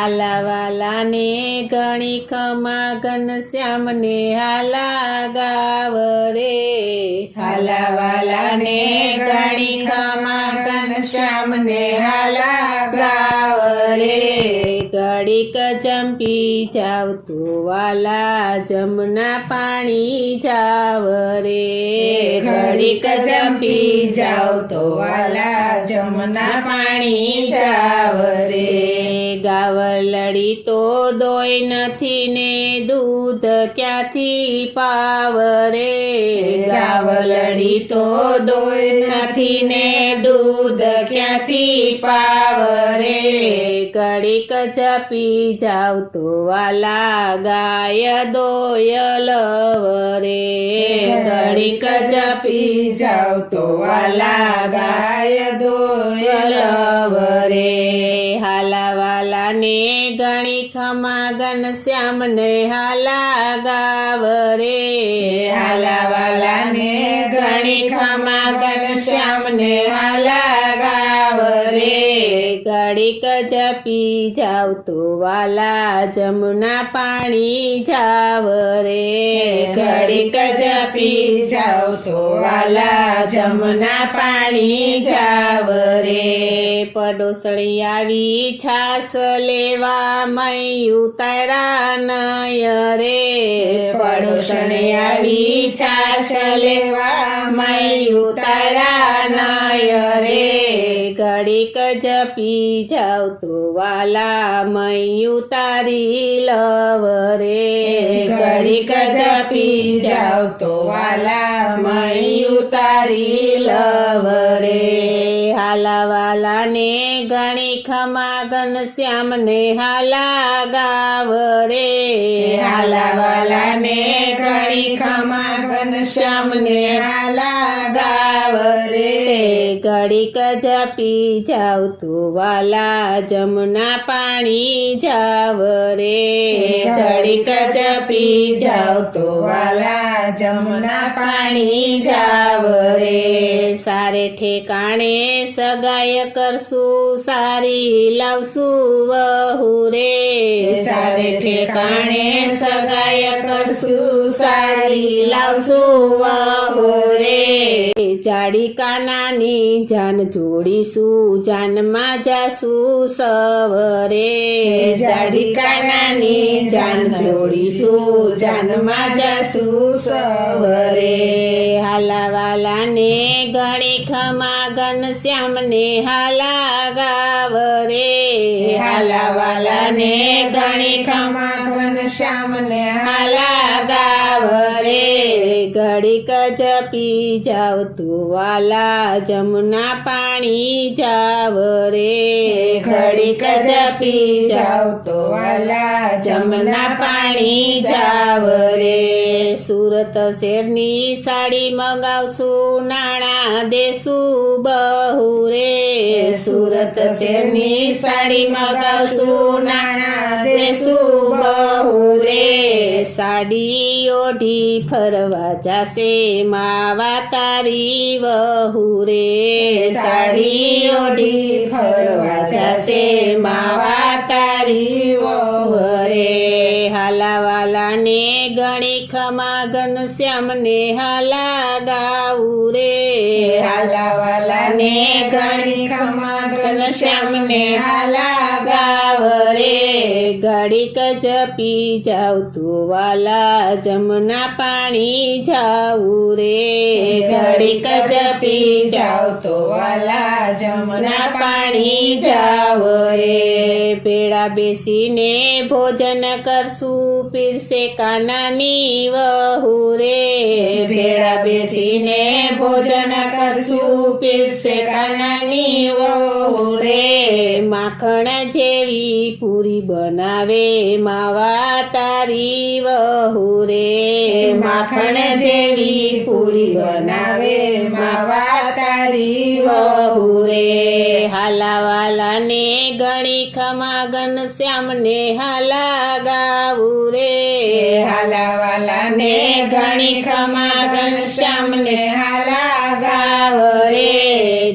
હાલાવાલા ને ઘણી ખમા ઘનશ્યામ ને હાલા ગાવ રે હાલાવાલા ને ઘણી ખમા ઘનશ્યામ ને હાલા ગાવ રે ઘડીક જંપી જાવ તો વાલા જમના પાણી જાવ રે ઘડીક જંપી જાવ તો વાલા જમના પાણી જાવ રે ગાવલડી તો દોય નથી ને દૂધ ક્યાંથી પાવ રે ગાવલડી તો દોય નથી ને દૂધ ક્યાંથી પાવ રે ઘડીક જપી જાવ તો વાલા ગાય દોયલ રે ઘડીક જપી જાવ તો વાલા ગાય દોયલ રે હાલાવાલા ને ઘણી ખમા ઘનશ્યામ ને હાલા ગાવ રે હાલાવાલા ને ઘણી ખમા ઘનશ્યામ ને હાલા ગાવ રે ઘડીક જપી જાવ તો વાલા જમના પાણી જાવ રે ઘડીક જપી જાવ તો વાલા જમના પાણી જાવ રે પડોસળી આવી છાસ લેવા મય ઉતારા નય રે પડોસળી આવી છાસ લેવા મય ઉતારા નય રે ઘડીક જપી જાવ તો વાલા મય ઉતારી લવ રે ઘડીક જપી જાવ તો વાલા મય ઉતારી લવ રે હાલાવાલા ને ઘણી ખમા ઘનશ્યામ ને હાલા ગાવ રે હાલાવાલા ને ઘણી ખમા ઘનશ્યામ ને હાલા ગાવ રે ઘડીક જપી જાવ તો વાલા જમના પાણી જાવ રે ઘડીક જપી જાવ તો વાલા જમના પાણી જાવ રે સારે ઠેકાણે સગાય કરશું સારી લાવશું વહુ રે સારે ઠેકાણે સગાય કરશું સારી લાવશું વહુ રે જાડી કાનાની જાન જોડીશું જાનમાં જાશું સવરે જાડી કાનાની જાન જોડીશું જાનમાં જાશું સવરે હાલાવાલા ને ઘણી ખમા ઘનશ્યામ ને હાલા ગાવ રે હાલાવાલા ને ઘણી ખમા ઘનશ્યામ ને હાલા ગાવ રે ઘડીક જપી જાવ તો વાલા જમના પાણી જાવ રે ઘડીક જપી જાવ તો વાલા જમના પાણી જાવ રે સુરત શેરની સાડી મગાવશું નાણા દેશું બહુ રે સુરત શેરની સાડી મગાવશું નાણા દેશું બહુ રે સાડી ઓઢી ફરવા જાશે માવા તારી વહુ રે સાડી ઓઢી ફરવા જાશે માવા તારી વહુ રે હાલાવાલા ને ઘણી ખમા ઘનશ્યામ ને હાલા ગાવું રે હાલાવાલા ને ઘણી ખમા ઘનશ્યામ ને હાલા ગાવ રે ઘડીક જપી જાવ તો વાલા જમના પાણી જાવું રે ઘડીક જપી જાવ તો વાલા જમના પાણી જાવ રે પેડા બેસીને ભોજન કરશું પીરસે કાનાની વહુ રે ભેળા બેસીને ભોજન કરશું પીરસે કાનાની વહુ રે માખણ જેવી પૂરી બનાવે માવા તારી વહુ રે માખણ જેવી પૂરી બનાવે માવા તારી વહુ રે હાલાવાલા ને ઘણી ખમા ઘનશ્યામ ને હાલા ગાવું રે હાલાવાલા ને ઘણી ખમા ઘનશ્યામ ને હાલા ગાવ રે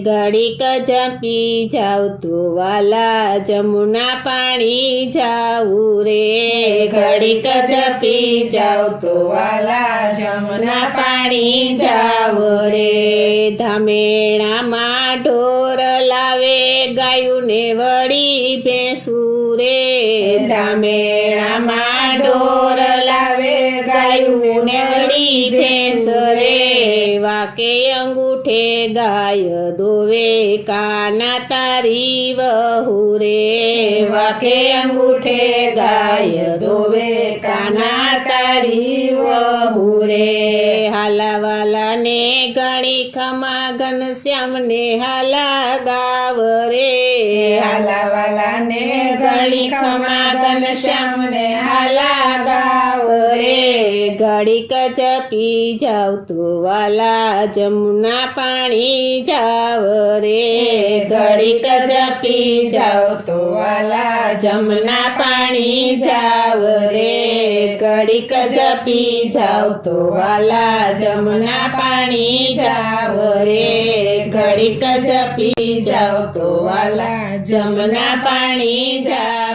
ઘડીક જપી જાવ તો વાલા જમુના પાણી જાવું રે ઘડીક જપી જાવ તો વાલા જમુના પાણી જાવ રે ધામેણામાં ઢોર લાવે ગાયુંને વળી ભેંસું રે ધામેણામાં ઢોર લાવે ગાયુંને વળી ભેંસ રે વાકે અંગૂઠે ગાય દોવે કાના તારી વહુ રે વાકે અંગૂઠે ગાય દોવે કાના તારી વહુ રે હાલાવાલા ને ગણી ખમા ઘનશ્યામને હાલા ગાવ રે હાલાવાલા ને ગણી ખમા ઘનશ્યામને હાલા ગાવ રે ઘડીક જપી જાવ તો વાલા જમુના પાણી જાવ રે ઘડીક જપી જાવ તો વાલા જમના પાણી જાવ રે ઘડીક જપી જાવ તો વાલા જમના પાણી જાવ રે ઘડીક જપી જાવ તો વાલા જમના પાણી જાવ